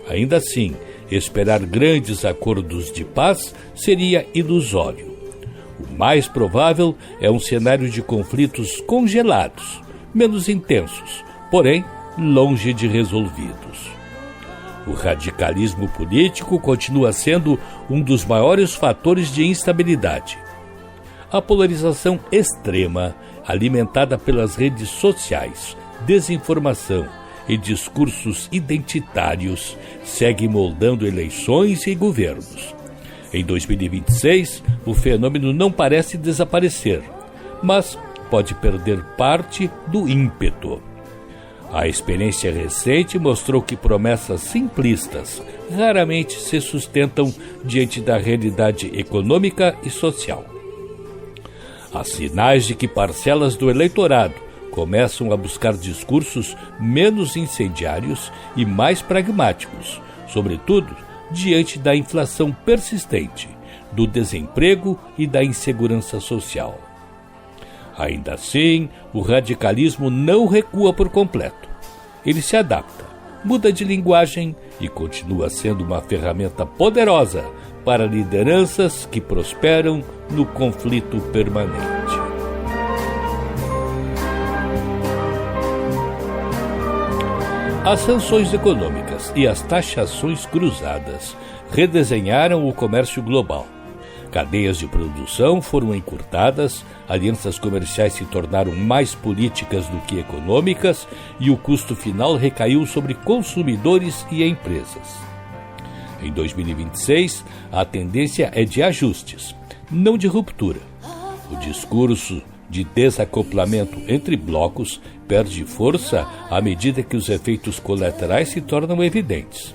Ainda assim, esperar grandes acordos de paz seria ilusório. O mais provável é um cenário de conflitos congelados, menos intensos, porém longe de resolvidos. O radicalismo político continua sendo um dos maiores fatores de instabilidade. A polarização extrema, alimentada pelas redes sociais, desinformação e discursos identitários, segue moldando eleições e governos. Em 2026, o fenômeno não parece desaparecer, mas pode perder parte do ímpeto. A experiência recente mostrou que promessas simplistas raramente se sustentam diante da realidade econômica e social. Há sinais de que parcelas do eleitorado começam a buscar discursos menos incendiários e mais pragmáticos, sobretudo diante da inflação persistente, do desemprego e da insegurança social. Ainda assim, o radicalismo não recua por completo. Ele se adapta, muda de linguagem e continua sendo uma ferramenta poderosa para lideranças que prosperam no conflito permanente. As sanções econômicas e as taxações cruzadas redesenharam o comércio global. Cadeias de produção foram encurtadas, alianças comerciais se tornaram mais políticas do que econômicas e o custo final recaiu sobre consumidores e empresas. Em 2026, a tendência é de ajustes, não de ruptura. O discurso de desacoplamento entre blocos perde força à medida que os efeitos colaterais se tornam evidentes.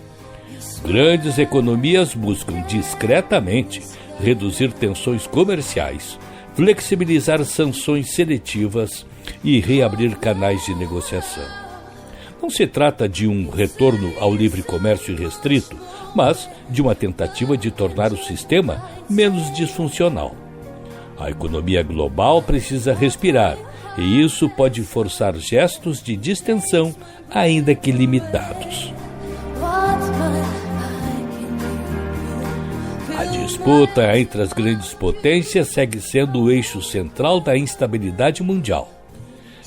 Grandes economias buscam discretamente reduzir tensões comerciais, flexibilizar sanções seletivas e reabrir canais de negociação. Não se trata de um retorno ao livre comércio restrito, mas de uma tentativa de tornar o sistema menos disfuncional. A economia global precisa respirar, e isso pode forçar gestos de distensão, ainda que limitados. A disputa entre as grandes potências segue sendo o eixo central da instabilidade mundial.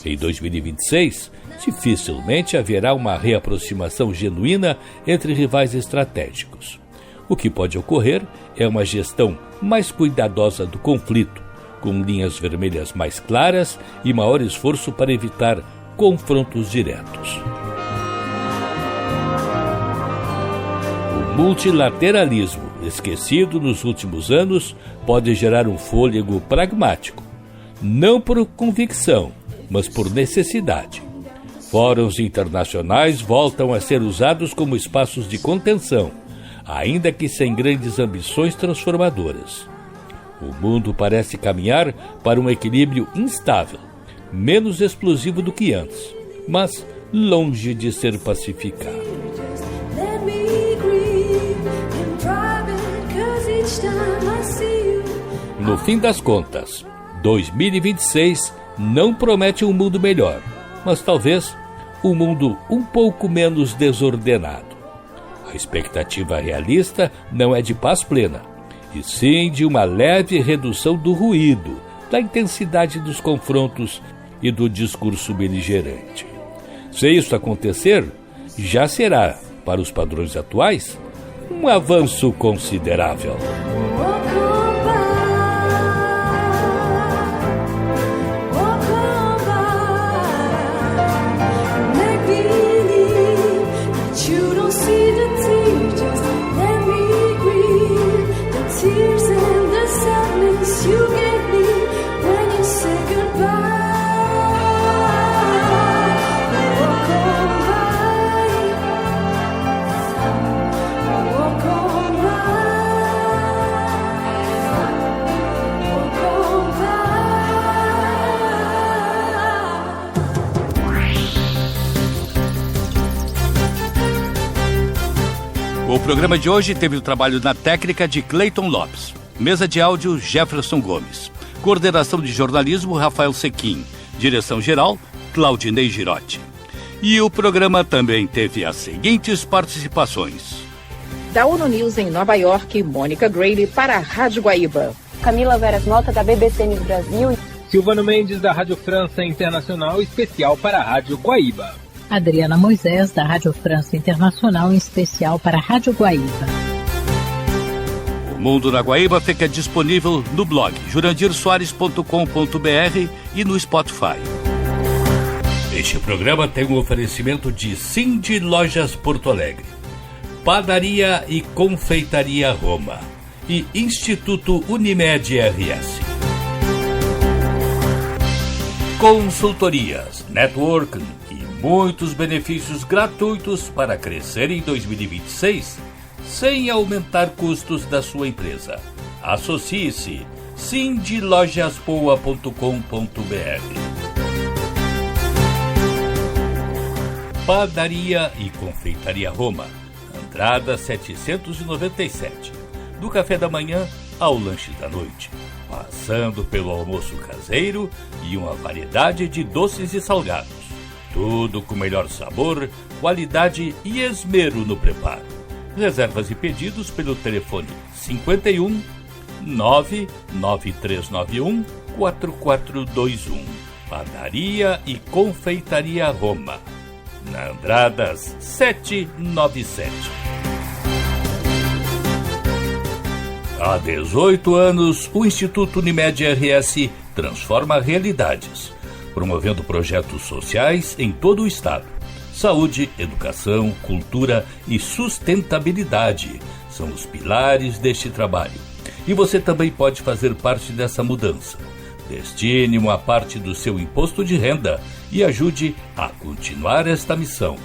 Em 2026, dificilmente haverá uma reaproximação genuína entre rivais estratégicos. O que pode ocorrer é uma gestão mais cuidadosa do conflito, com linhas vermelhas mais claras e maior esforço para evitar confrontos diretos. O multilateralismo, esquecido nos últimos anos, pode gerar um fôlego pragmático, não por convicção, mas por necessidade. Fóruns internacionais voltam a ser usados como espaços de contenção, ainda que sem grandes ambições transformadoras. O mundo parece caminhar para um equilíbrio instável, menos explosivo do que antes, mas longe de ser pacificado. No fim das contas, 2026 não promete um mundo melhor, mas talvez um mundo um pouco menos desordenado. A expectativa realista não é de paz plena, e sim de uma leve redução do ruído, da intensidade dos confrontos e do discurso beligerante. Se isso acontecer, já será, para os padrões atuais, um avanço considerável. O programa de hoje teve o trabalho na técnica de Cleiton Lopes, mesa de áudio Jefferson Gomes, coordenação de jornalismo Rafael Sequim, direção-geral Claudinei Girotti. E o programa também teve as seguintes participações: da ONU News em Nova York, Mônica Grayle para a Rádio Guaíba. Camila Veras Mota, da BBC News Brasil. Silvano Mendes, da Rádio França Internacional, especial para a Rádio Guaíba. Adriana Moisés, da Rádio França Internacional, em especial para a Rádio Guaíba. O Mundo na Guaíba fica disponível no blog jurandirsoares.com.br e no Spotify. Este programa tem um oferecimento de Cindy Lojas Porto Alegre, Padaria e Confeitaria Roma e Instituto Unimed RS. Consultorias, networking e muitos benefícios gratuitos para crescer em 2026 sem aumentar custos da sua empresa. Associe-se cindylojaspoa.com.br. Padaria e Confeitaria Roma, Andrada 797, do café da manhã ao lanche da noite, passando pelo almoço caseiro e uma variedade de doces e salgados. Tudo com melhor sabor, qualidade e esmero no preparo. Reservas e pedidos pelo telefone 51 99391 4421. Padaria e Confeitaria Roma, na Andradas 797. Há 18 anos, o Instituto Unimed RS transforma realidades, promovendo projetos sociais em todo o estado. Saúde, educação, cultura e sustentabilidade são os pilares deste trabalho. E você também pode fazer parte dessa mudança. Destine uma parte do seu imposto de renda e ajude a continuar esta missão.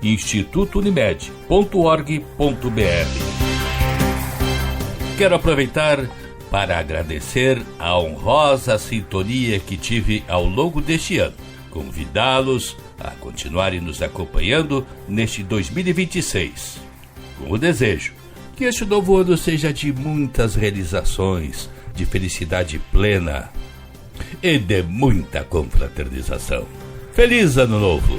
institutounimed.org.br. Quero aproveitar para agradecer a honrosa sintonia que tive ao longo deste ano. Convidá-los a continuarem nos acompanhando neste 2026. Com o desejo que este novo ano seja de muitas realizações, de felicidade plena e de muita confraternização. Feliz Ano Novo!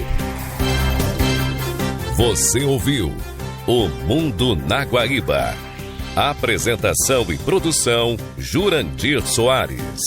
Você ouviu O Mundo na Guaíba. Apresentação e produção Jurandir Soares.